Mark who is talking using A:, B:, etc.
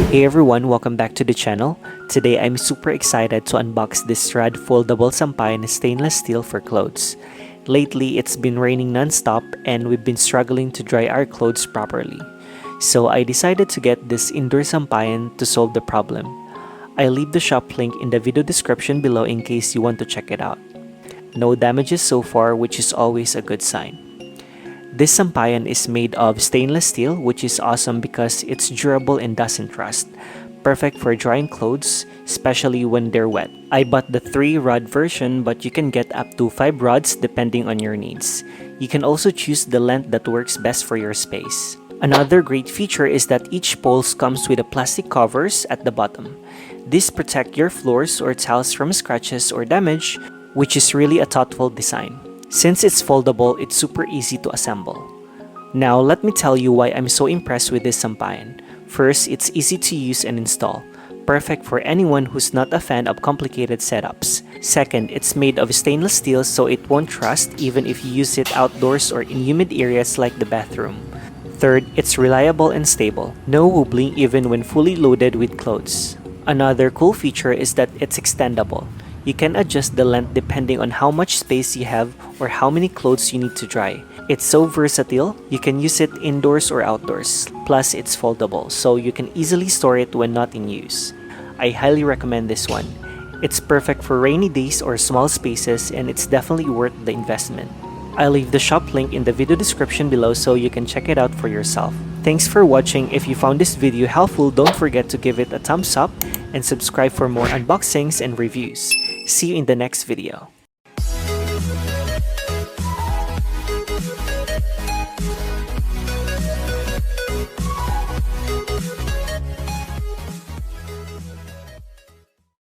A: Hey everyone, welcome back to the channel. Today I'm super excited to unbox this rad foldable Sampayan stainless steel for clothes. Lately, it's been raining non-stop and we've been struggling to dry our clothes properly. So I decided to get this indoor Sampayan to solve the problem. I'll leave the shop link in the video description below in case you want to check it out. No damages so far, which is always a good sign. This Sampayan is made of stainless steel, which is awesome because it's durable and doesn't rust. Perfect for drying clothes, especially when they're wet. I bought the 3-rod version, but you can get up to 5 rods depending on your needs. You can also choose the length that works best for your space. Another great feature is that each pole comes with a plastic covers at the bottom. This protect your floors or tiles from scratches or damage, which is really a thoughtful design. Since it's foldable, it's super easy to assemble. Now, let me tell you why I'm so impressed with this Sampayan. First, it's easy to use and install. Perfect for anyone who's not a fan of complicated setups. Second, it's made of stainless steel so it won't rust even if you use it outdoors or in humid areas like the bathroom. Third, it's reliable and stable. No wobbling even when fully loaded with clothes. Another cool feature is that it's extendable. You can adjust the length depending on how much space you have or how many clothes you need to dry. It's so versatile, you can use it indoors or outdoors. Plus, it's foldable, so you can easily store it when not in use. I highly recommend this one. It's perfect for rainy days or small spaces, and it's definitely worth the investment. I'll leave the shop link in the video description below so you can check it out for yourself. Thanks for watching. If you found this video helpful, don't forget to give it a thumbs up and subscribe for more unboxings and reviews. See you in the next video.